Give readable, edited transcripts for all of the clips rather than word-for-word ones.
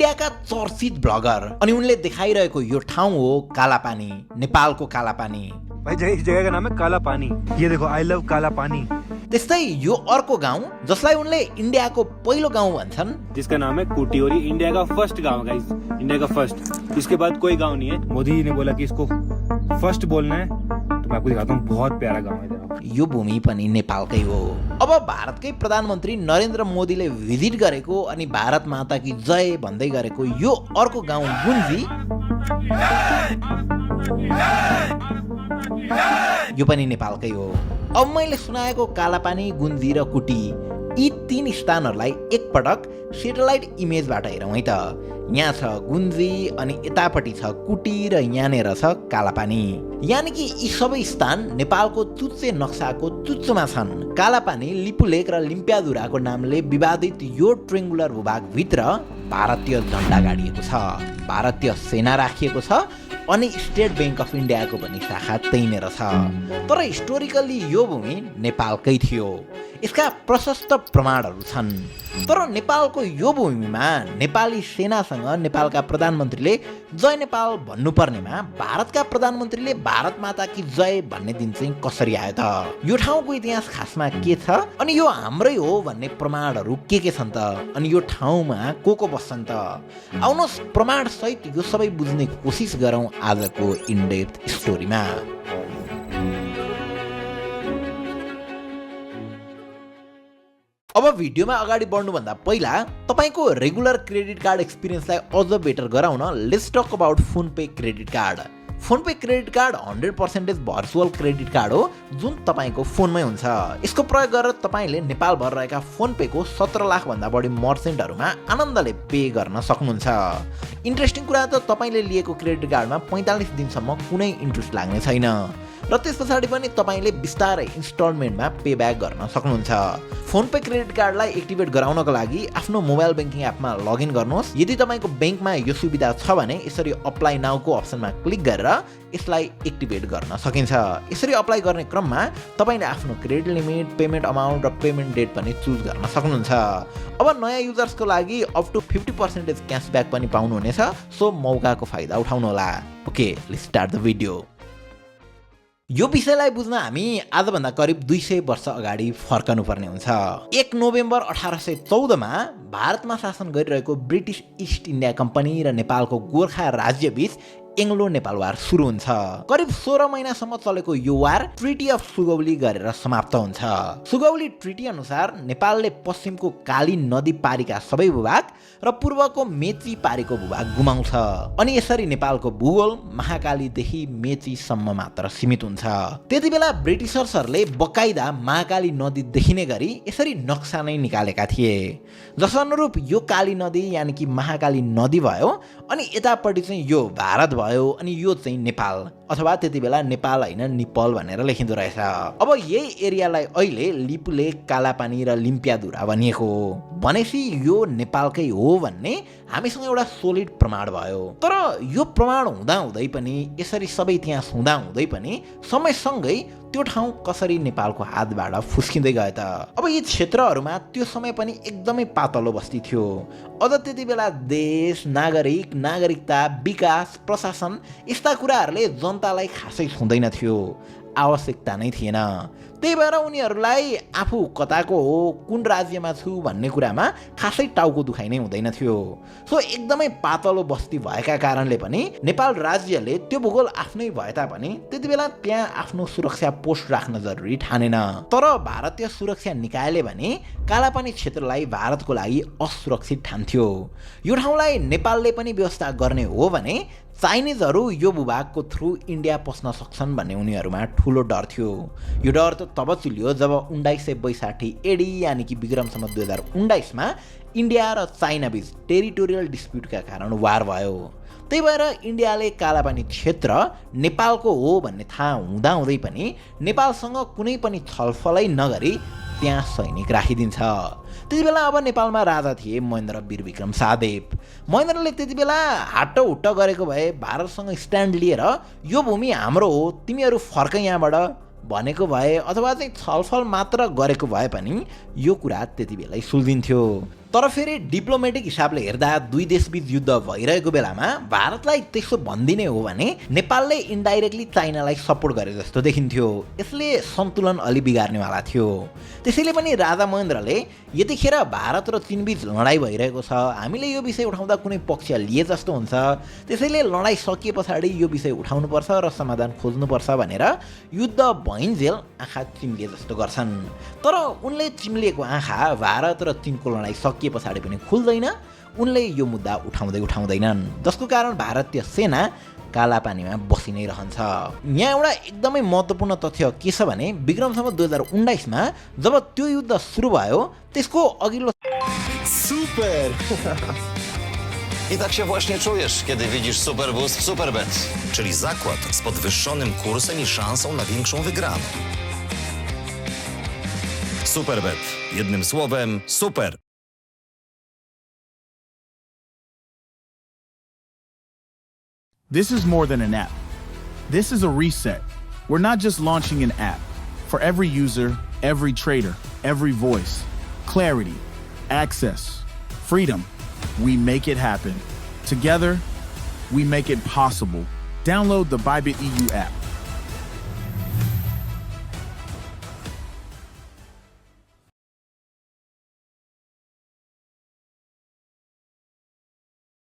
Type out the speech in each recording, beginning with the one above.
इन्डियाका चर्चित ब्लगर अनि उनले देखाइरहेको यो ठाउँ हो कालापानी, नेपालको कालापानी। भाई इस जगह का नाम है काला पानी। ये देखो आई लव काला पानी। त्यस्तै यो अर्को गाउँ जसलाई उनले इन्डियाको पहिलो गाउँ भन्छन्, जिसका नाम है कुटी और ये इंडिया का फर्स्ट गांव गाइस, इंडिया का फर्स्ट। इसके बाद कोई गांव नहीं है। मोदी जी ने बोला कि इसको फर्स्ट बोलना है, तो मैं आपको दिखाता हूँ, बहुत प्यारा गांव है जरा। यो भूमि पनि नेपालकै हो। अब भारतकै प्रधानमन्त्री नरेन्द्र मोदीले भिजिट गरेको अनि भारत माता की जय भन्दै गरेको यो अर्को गाउँ गुन्जी यो पनि नेपालकै हो। अब मैले सुनाएको कालापानी, गुन्जी र कुटी यी तीन स्थानहरूलाई एकपटक सेटेलाइट इमेजबाट हेरौँ है त। यहाँ छ गुन्जी अनि यतापट्टि छ कुटी र यहाँनिर छ कालापानी। यानि कि यी सबै स्थान नेपालको चुच्चे नक्साको चुच्चोमा छन्। कालापानी, लिपुलेक र लिम्पियाधुराको नामले विवादित यो ट्रेङ्गुलर भूभागभित्र भारतीय झन्डा गाडिएको छ, भारतीय सेना राखिएको छ अनि स्टेट बैंक अफ इन्डियाको पनि शाखा त्यहीँनिर छ। तर हिस्टोरिकल्ली यो भूमि नेपालकै थियो। यसका प्रशस्त प्रमाणहरू छन्। तर नेपालको यो भूमिमा नेपाली सेनासँग नेपालका प्रधानमन्त्रीले जय नेपाल भन्नुपर्नेमा भारतका प्रधानमन्त्रीले भारत माता की जय भन्ने दिन चाहिँ कसरी आयो त? यो ठाउँको इतिहास खासमा के छ अनि यो हाम्रै हो भन्ने प्रमाणहरू के छन् त? अनि यो ठाउँमा को बस्छन् त? आउनुहोस् प्रमाण सहित यो सबै बुझ्ने कोसिस गरौँ आजको इनडेप्थ स्टोरीमा। अब भिडियोमा अगाडि बढ्नुभन्दा पहिला तपाईको रेगुलर क्रेडिट कार्ड एक्सपिरियन्सलाई अझ बेटर गराउन let's talk about PhonePe credit card. PhonePe credit card 100% virtual credit card हो जुन तपाईको फोनमै हुन्छ। यसको प्रयोग गरेर तपाईले नेपालभर रहेका फोन पे को 17 लाख भन्दा बढी मर्चेन्टहरुमा आनन्दले पे गर्न सक्नुहुन्छ। इन्ट्रेस्टिङ कुरा त तपाईले लिएको क्रेडिट कार्डमा 45 दिनसम्म कुनै इन्ट्रेस्ट लाग्ने छैन र त्यसपछाडि पनि तपाईले बिस्तारै इन्स्टलमेन्टमा पे ब्याक गर्न सक्नुहुन्छ। फोन पे क्रेडिट कार्डलाई एक्टिभेट गराउनको लागि आफ्नो मोबाइल बैंकिङ एपमा लगइन गर्नुहोस्। यदि तपाईको बैंकमा यो सुविधा छ भने यसरी अप्लाई नाउको अप्सनमा क्लिक गरेर यसलाई एक्टिभेट गर्न सकिन्छ। यसरी अप्लाई गर्ने क्रममा तपाईले आफ्नो क्रेडिट लिमिट, पेमेन्ट अमाउन्ट र पेमेन्ट डेट पनि चुज गर्न सक्नुहुन्छ। अब नयाँ युजर्सको लागि अप टु 50% क्यासब्याक पनि पाउनुहुनेछ, सो मौकाको फाइदा उठाउनुहोला। Okay, let's start the video. यो विषयलाई बुझ्न हामी आजभन्दा करिब 200 वर्ष अगाडि फर्कनु पर्ने हुन्छ। 1 नोभेम्बर 1814 मा भारतमा शासन गरिरहेको ब्रिटिस इस्ट इन्डिया कम्पनी र नेपालको गोर्खा राज्यबीच एङ्ग्लो नेपाल वार सुरु हुन्छ। करिब 16 महिनासम्म चलेको यो वार ट्रिटी अफ सुगौली गरेर समाप्त हुन्छ। सुगौली ट्रिटी अनुसार नेपालले पश्चिमको काली नदी पारीका सबै भूभाग र पूर्वको मेची पारीको भूभाग गुमाउँछ अनि यसरी नेपालको भूगोल महाकालीदेखि मेचीसम्म मात्र सीमित हुन्छ। त्यतिबेला ब्रिटिसर्सहरूले बकाइदा महाकाली नदी देखिने गरी यसरी नक्सा नै निकालेका थिए, जस अनुरूप यो काली नदी यानि कि महाकाली नदी भयो अनि यतापट्टि चाहिँ यो भारत भयो अनि यो चाहिँ नेपाल, अथवा त्यतिबेला नेपाल हैन निपल भनेर लेखिँदो रहेछ। अब यही एरियालाई अहिले लिपुलेक, कालापानी र लिम्पियाधुरा भनिएको हो। भनेपछि यो नेपालकै हो भन्ने हामीसँग एउटा सोलिड प्रमाण भयो। तर यो प्रमाण हुँदाहुँदै पनि, यसरी सबै इतिहास हुँदाहुँदै पनि समयसँगै त्यो ठाउँ कसरी नेपालको हातबाट फुस्किँदै गयो त? अब यी क्षेत्रहरूमा त्यो समय पनि एकदमै पातलो बस्ती थियो। अझ त्यति बेला देश, नागरिक, नागरिकता, विकास, प्रशासन यस्ता कुराहरूले जनतालाई खासै छुँदैन थियो, आवश्यकता नै थिएन। त्यही भएर उनीहरूलाई आफू कताको हो, कुन राज्यमा छु भन्ने कुरामा खासै टाउको दुखाइ नै हुँदैन थियो। सो एकदमै पातलो बस्ती भएका कारणले पनि नेपाल राज्यले त्यो भूगोल आफ्नै भए तापनि त्यति बेला त्यहाँ आफ्नो सुरक्षा पोस्ट राख्न जरुरी ठानेन। तर भारतीय सुरक्षा निकायले भने कालापानी क्षेत्रलाई भारतको लागि असुरक्षित ठान्थ्यो। यो ठाउँलाई नेपालले पनि व्यवस्था गर्ने हो भने चाइनिजहरू यो भूभागको थ्रु इन्डिया पस्न सक्छन् भन्ने उनीहरूमा ठुलो डर थियो। यो डर त तब चुल्यो जब 1962 एडी यानि कि विक्रमसम्म 2019 मा इन्डिया र चाइना बीच टेरिटोरियल डिस्प्युटका कारण वार भयो। त्यही भएर इन्डियाले कालापानी क्षेत्र नेपालको हो भन्ने थाहा हुँदाहुँदै पनि नेपालसँग कुनै पनि छलफलै नगरी त्यहाँ सैनिक राखिदिन्छ। त्यति बेला अब नेपालमा राजा थिए महेन्द्र वीर विक्रम शाहदेव। महेन्द्रले त्यति बेला हाट्टो हुट्टो गरेको भए भारतसँग स्ट्यान्ड लिएर यो भूमि हाम्रो हो, तिमीहरू फर्क यहाँबाट भनेको भए अथवा चाहिँ छलफल मात्र गरेको भए पनि यो कुरा त्यति बेलै सुल्झिन्थ्यो। तर फेरि डिप्लोमेटिक हिसाबले हेर्दा दुई देशबीच युद्ध भइरहेको बेलामा भारतलाई त्यसो भनिदिने हो भने नेपालले इन्डाइरेक्टली चाइनालाई सपोर्ट गरे जस्तो देखिन्थ्यो। यसले सन्तुलन अलि बिगार्नेवाला थियो। त्यसैले पनि राजा महेन्द्रले यतिखेर भारत र चीनबीच लडाइँ भइरहेको छ, हामीले यो विषय उठाउँदा कुनै पक्ष लिए जस्तो हुन्छ, त्यसैले लडाइँ सकिए पछाडि यो विषय उठाउनुपर्छ र समाधान खोज्नुपर्छ भनेर युद्ध भइन्जेल आँखा चिम्लिए जस्तो गर्छन्। तर उनले चिम्लिएको आँखा भारत र चीनको लडाइँ सकिए पछाडि पनि खुल्दैन। उनले यो मुद्दा उठाउँदैनन्, जसको कारण भारतीय सेना कालापानीमा बसि नै रहन्छ। यहाँ एउटा एकदमै महत्त्वपूर्ण तथ्य के छ भने विक्रमसम्म 2019 मा जब त्यो युद्ध सुरु भयो त्यसको अघिल्लो Super! I tak się właśnie czujesz, kiedy widzisz Superboost w Superbet, czyli zakład z podwyższonym kursem i szansą na większą wygraną. Superbet. Jednym słowem, super! This is more than an app. This is a reset. We're not just launching an app. For every user, every trader, every voice, clarity, access, freedom, we make it happen. Together, we make it possible. Download the Bybit EU app.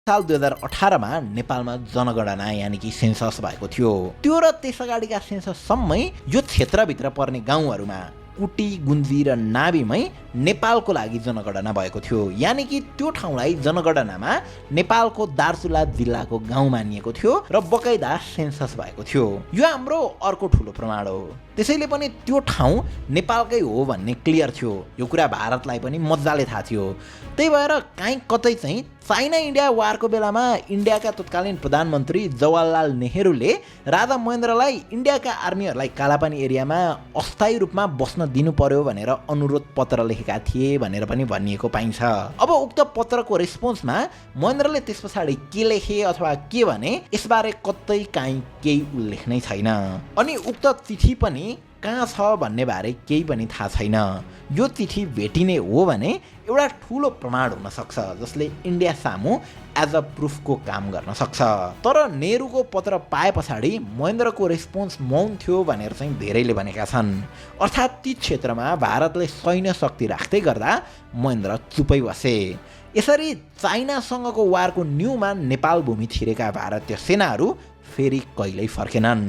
साल 2018 मा नेपालमा जनगणना यानि कि census भएको थियो। त्यो र त्यस अगाडिका सेन्सससम्मै यो क्षेत्रभित्र पर्ने गाउँहरूमा कुटी, गुन्जी र नाबीमै नेपालको लागि जनगणना भएको थियो। यानि कि त्यो ठाउँलाई जनगणनामा नेपालको दार्चुला जिल्लाको गाउँ मानिएको थियो र बकाइदा सेन्सस भएको थियो। यो हाम्रो अर्को ठुलो प्रमाण हो। त्यसैले पनि त्यो ठाउँ नेपालकै हो भन्ने क्लियर थियो। यो कुरा भारतलाई पनि मजाले थाहा थियो। त्यही भएर काहीँ कतै चाहिँ चाइना इन्डिया वारको बेलामा इन्डियाका तत्कालीन प्रधानमन्त्री जवाहरलाल नेहरूले राजा महेन्द्रलाई इन्डियाका आर्मीहरूलाई कालापानी एरियामा अस्थायी रूपमा बस्न दिनु पर्यो भनेर अनुरोध पत्र लेखेका थिए भनेर पनि भनिएको पाइन्छ। अब उक्त पत्रको रेस्पोन्समा महेन्द्रले त्यस पछाडि के लेखे अथवा के भने यसबारे कतै काहीँ केही उल्लेख नै छैन। अनि उक्त चिठी पनि कहाँ छ भन्ने बारे केही पनि थाहा छैन। यो चिठी भेटिने हो भने एउटा ठुलो प्रमाण हुन सक्छ जसले इन्डिया सामु एज अ प्रुफको काम गर्न सक्छ। तर नेहरूको पत्र पाए पछाडि महेन्द्रको रेस्पोन्स मौन थियो भनेर चाहिँ धेरैले भनेका छन्। अर्थात् ती क्षेत्रमा भारतले सैन्य शक्ति राख्दै गर्दा महेन्द्र चुपै बसे। यसरी चाइनासँगको वारको न्युमा नेपाल भूमि छिरेका भारतीय सेनाहरू फेरि कहिल्यै फर्केनन्।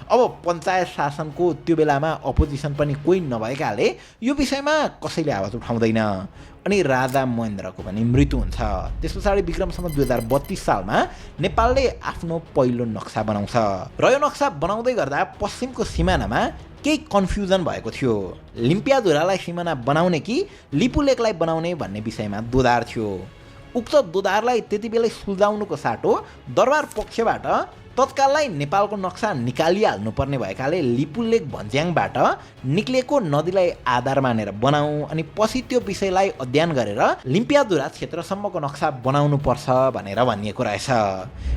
अब पञ्चायत शासनको त्यो बेलामा अपोजिसन पनि कोही नभएकाले यो विषयमा कसैले आवाज उठाउँदैन। अनि राजा महेन्द्रको पनि मृत्यु हुन्छ। त्यस पछाडि विक्रमसम्म 2032 सालमा नेपालले आफ्नो पहिलो नक्सा बनाउँछ र यो नक्सा बनाउँदै गर्दा पश्चिमको सिमानामा केही कन्फ्युजन भएको थियो। लिम्पियाधुरालाई सिमाना बनाउने कि लिपुलेकलाई बनाउने भन्ने विषयमा दोधार थियो। उक्त दोधारलाई त्यति बेलै सुल्झाउनुको साटो दरबार पक्षबाट तत्काललाई नेपालको नक्सा निकालिहाल्नुपर्ने भएकाले लिपुलेक भन्ज्याङबाट निक्लेको नदीलाई आधार मानेर बनाऊ अनि पछि त्यो विषयलाई अध्ययन गरेर लिम्पियाधुरा क्षेत्रसम्मको नक्सा बनाउनु पर्छ भनेर भनिएको रहेछ।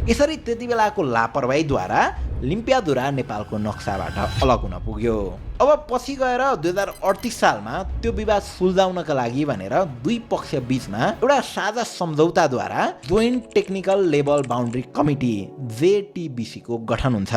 यसरी त्यति बेलाको लापरवाहीद्वारा लिम्पियाधुरा नेपालको नक्साबाट अलग हुन पुग्यो। अब पछि गएर 2038 सालमा त्यो विवाद सुल्झाउनका लागि भनेर दुई पक्ष बीचमा एउटा साझा सम्झौताद्वारा joint technical level boundary committee JTBC को गठन हुन्छ।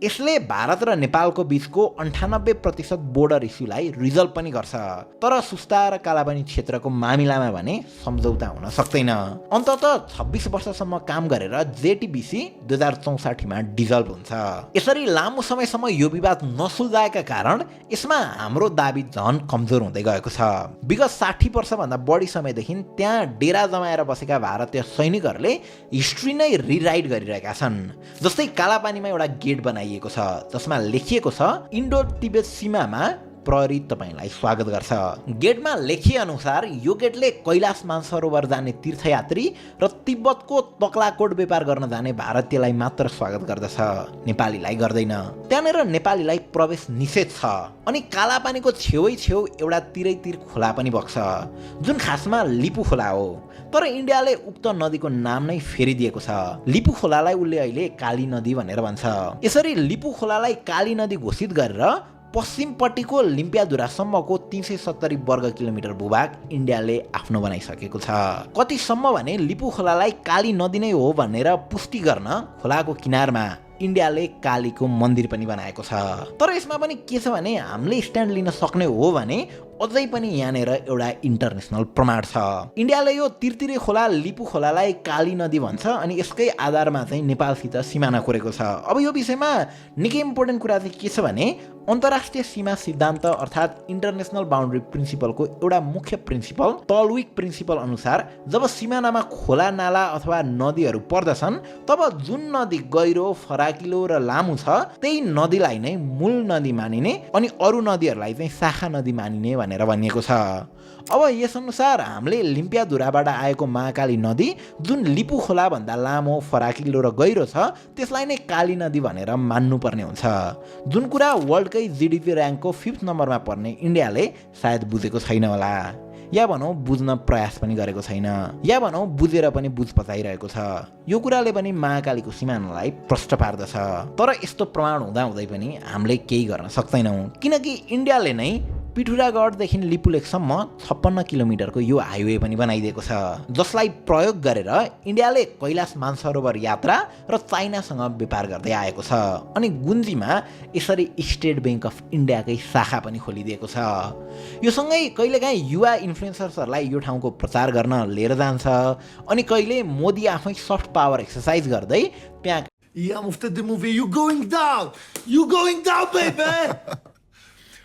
यसले भारत र नेपालको बीचको 98% बोर्डर इस्युलाई रिजल्भ पनि गर्छ। तर सुस्ता र कालापानी क्षेत्रको मामिलामा भने सम्झौता हुन सक्दैन। अन्ततः 26 वर्षसम्म काम गरेर JTBC 2064 मा डिजल्भ हुन्छ। यसरी लामो समयसम्म यो विवाद नसुल्झाएका कारण यसमा हाम्रो दाबी झन कमजोर हुँदै गएको छ। विगत 60 वर्षभन्दा बढी समयदेखि त्यहाँ डेरा जमाएर बसेका भारतीय सैनिकहरूले हिस्ट्री नै रिराइट गरिरहेका छन्। जस्तै कालापानीमा एउटा गेट बनाइएको छ जसमा लेखिएको छ इन्डो तिब्बत सीमामा प्रहरी तपाईलाई स्वागत गर्छ। गेटमा लेखिए अनुसार यो गेटले कैलाश मानसरोवर जाने तीर्थयात्री र तिब्बतको तक्लाकोट व्यापार गर्न जाने भारतीयलाई मात्र स्वागत गर्दछ, नेपालीलाई गर्दैन। त्यहाँनिर नेपालीलाई प्रवेश निषेध छ। अनि कालापानीको छेउ एउटा तिरैतिर खोला पनि बग्छ जुन खासमा लिपु खोला हो। तर इन्डियाले उक्त नदीको नाम नै फेरिदिएको छ। लिपु खोलालाई उनले अहिले काली नदी भनेर भन्छ। यसरी लिपु खोलालाई काली नदी घोषित गरेर पश्चिमपट्टिको लिम्पियाधुरासम्मको 370 वर्ग किलोमिटर भूभाग इन्डियाले आफ्नो बनाइसकेको छ। कतिसम्म भने लिपु खोलालाई काली नदी नै हो भनेर पुष्टि गर्न खोलाको किनारमा इन्डियाले कालीको मन्दिर पनि बनाएको छ। तर यसमा पनि के छ भने हामीले स्ट्यान्ड लिन सक्ने हो भने अझै पनि यहाँनिर एउटा इन्टरनेसनल प्रमाण छ। इन्डियाले यो तिरतिरे खोला लिपु खोलालाई काली नदी भन्छ अनि यसकै आधारमा चाहिँ नेपालसित सिमाना कोरेको छ। अब यो विषयमा निकै इम्पोर्टेन्ट कुरा चाहिँ के छ भने अन्तर्राष्ट्रिय सीमा सिद्धान्त अर्थात् इन्टरनेसनल बाउन्ड्री प्रिन्सिपलको एउटा मुख्य प्रिन्सिपल टलविक प्रिन्सिपल अनुसार जब सिमानामा खोला नाला अथवा नदीहरू पर्दछन् तब जुन नदी गहिरो फराकिलो र लामो छ त्यही नदीलाई नै मूल नदी मानिने अनि अरू नदीहरूलाई चाहिँ शाखा नदी मानिने भनेर भनिएको छ। अब यसअनुसार हामीले लिम्पियाधुराबाट आएको महाकाली नदी जुन लिपु खोला भन्दा लामो फराकिलो र गहिरो छ त्यसलाई नै काली नदी भनेर मान्नुपर्ने हुन्छ। जुन कुरा वर्ल्डकै जिडिपी र्याङ्कको 5th नम्बरमा पर्ने इन्डियाले सायद बुझेको छैन होला, या भनौँ बुझ्न प्रयास पनि गरेको छैन, या भनौँ बुझेर पनि बुझ पचाइरहेको छ। यो कुराले पनि महाकालीको सिमानालाई प्रष्ट पार्दछ। तर यस्तो प्रमाण हुँदाहुँदै पनि हामीले केही गर्न सक्दैनौँ किनकि इन्डियाले नै पिठुरागढदेखि लिपुलेखसम्म 56 किलोमिटरको यो हाइवे पनि बनाइदिएको छ जसलाई प्रयोग गरेर इन्डियाले कैलाश मानसरोवर यात्रा र चाइनासँग व्यापार गर्दै आएको छ। अनि गुन्जीमा यसरी स्टेट ब्याङ्क अफ इन्डियाकै शाखा पनि खोलिदिएको छ। यो सँगै कहिलेकाहीँ युवा इन्फ्लुएन्सर्सहरूलाई यो ठाउँको प्रचार गर्न लिएर जान्छ अनि कहिले मोदी आफै सफ्ट पावर एक्सर्साइज गर्दै त्यहाँ Ja mu wtedy mówię, you going down, baby!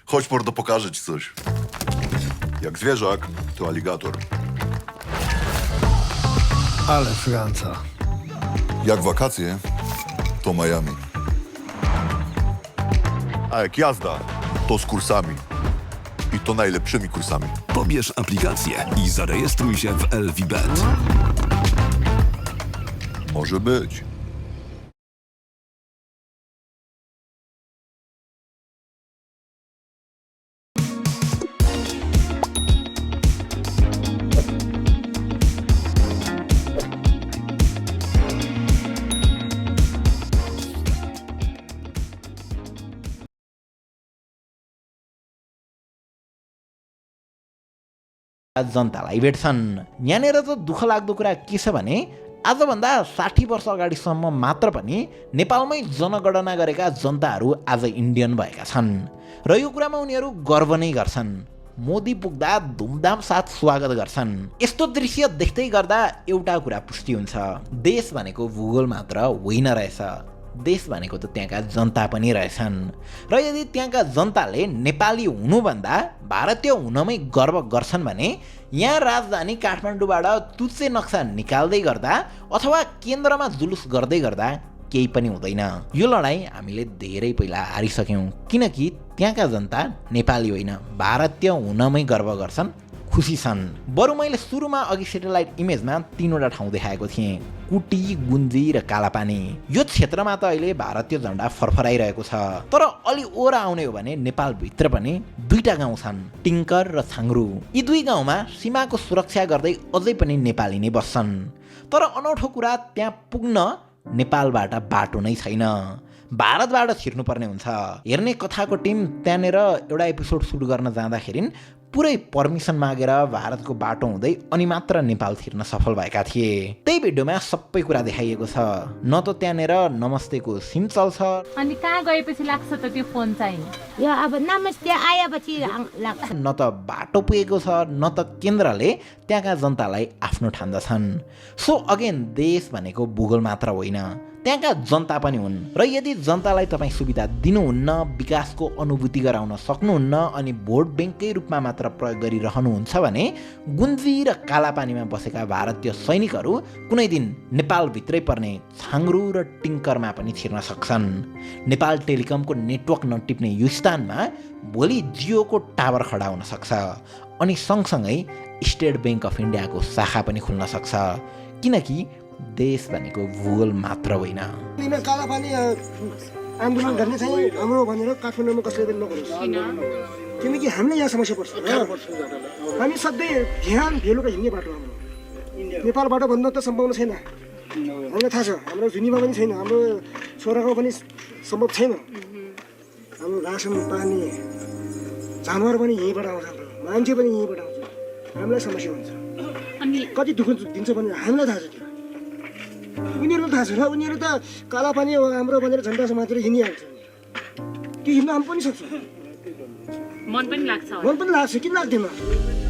Chodź, mordo, pokażę ci coś. Jak zwierzak, to aligator. Ale Franca. Jak wakacje, to Miami. A jak jazda, to z kursami. I to najlepszymi kursami. Pobierz aplikację i zarejestruj się w LVBet. Może być. जनतालाई भेट्छन्। यहाँनिर त दुःख लाग्दो कुरा के छ भने आजभन्दा 60 वर्ष अगाडिसम्म मात्र पनि नेपालमै जनगणना गरेका जनताहरू आज इन्डियन भएका छन् र यो कुरामा उनीहरू गर्व नै गर्छन्। मोदी पुग्दा धुमधाम साथ स्वागत गर्छन्। यस्तो दृश्य देख्दै गर्दा एउटा कुरा पुष्टि हुन्छ, देश भनेको भूगोल मात्र होइन रहेछ, देश भनेको त त्यहाँका जनता पनि रहेछन् र यदि त्यहाँका जनताले नेपाली हुनुभन्दा भारतीय हुनमै गर्व गर्छन् भने यहाँ राजधानी काठमाडौँबाट तुच्चे नक्सा निकाल्दै गर्दा अथवा केन्द्रमा जुलुस गर्दै गर्दा केही पनि हुँदैन। यो लडाईँ हामीले धेरै पहिला हारिसक्यौँ किनकि त्यहाँका जनता नेपाली होइन भारतीय हुनमै गर्व गर्छन्, खुसी छन्। बरु मैले सुरुमा अघि सेटेलाइट इमेजमा 3वटा ठाउँ देखाएको थिएँ, कुटी, गुन्जी र कालापानी। यो क्षेत्रमा त अहिले भारतीय झन्डा फरफराइरहेको छ। तर अलि ओर आउने हो भने नेपालभित्र पनि 2टा गाउँ छन्, टिङ्कर र छाङ्रु। यी 2 गाउँमा सीमाको सुरक्षा गर्दै अझै पनि नेपाली नै बस्छन्। तर अनौठो कुरा त्यहाँ पुग्न नेपालबाट बाटो नै छैन, भारतबाट छिर्नुपर्ने हुन्छ। हेर्ने कथाको टिम त्यहाँनिर एउटा एपिसोड सुट गर्न जाँदाखेरि पुरै पर्मिसन मागेर भारतको बाटो हुँदै अनि मात्र नेपाल छिर्न सफल भएका थिए। त्यही भिडियोमा सबै कुरा देखाइएको छ। न त त्यहाँनिर नमस्तेको सिम चल्छ, अनि कहाँ गएपछि लाग्छ त त्यो फोन चाहिँ, यो अब नमस्ते आएपछि लाग्छ, न त बाटो पुगेको छ न त केन्द्रले त्यहाँका जनतालाई आफ्नो ठान्दछन्। सो अगेन देश भनेको भूगोल मात्र होइन, त्यहाँका जनता पनि हुन् र यदि जनतालाई तपाईँ सुविधा दिनुहुन्न, विकासको अनुभूति गराउन सक्नुहुन्न अनि भोट ब्याङ्ककै रूपमा मात्र प्रयोग गरिरहनुहुन्छ भने गुन्जी र कालापानीमा बसेका भारतीय सैनिकहरू कुनै दिन नेपालभित्रै पर्ने छाङ्रु र टिङ्करमा पनि छिर्न सक्छन्। नेपाल टेलिकमको नेटवर्क नटिप्ने यो स्थानमा भोलि जियोको टावर खडा हुन सक्छ अनि सँगसँगै स्टेट ब्याङ्क अफ इन्डियाको शाखा पनि खुल्न सक्छ किनकि देश भनेको भूगोल मात्र होइन। कालापानी आन्दोलन गर्ने चाहिँ हाम्रो भनेर काठमाडौँमा कसैले पनि नगरोस् किनकि हामीले यहाँ समस्या पर्छ। हामी सधैँ ध्यान भेलुका हिँड्ने बाटो हाम्रो नेपालबाट भन्न त सम्भावना छैन, हामीलाई थाहा छ। हाम्रो झुनीमा पनि छैन, हाम्रो छोराको पनि सम्भव छैन। हाम्रो रासन पानी जनावर पनि यहीँबाट आउँछ मान्छे पनि यहीँबाट आउँछ हामीलाई समस्या हुन्छ अनि कति दुःख दिन्छ भने हामीलाई थाहा छ त्यो उनीहरूलाई थाहा छैन उनीहरू त काला पानी हो हाम्रो भनेर झन्डा समातेर हिँडिहाल्छ त्यो हिँड्न हामी पनि सक्छौँ मन पनि लाग्छ मन पनि लाग्छ किन लाग्दैन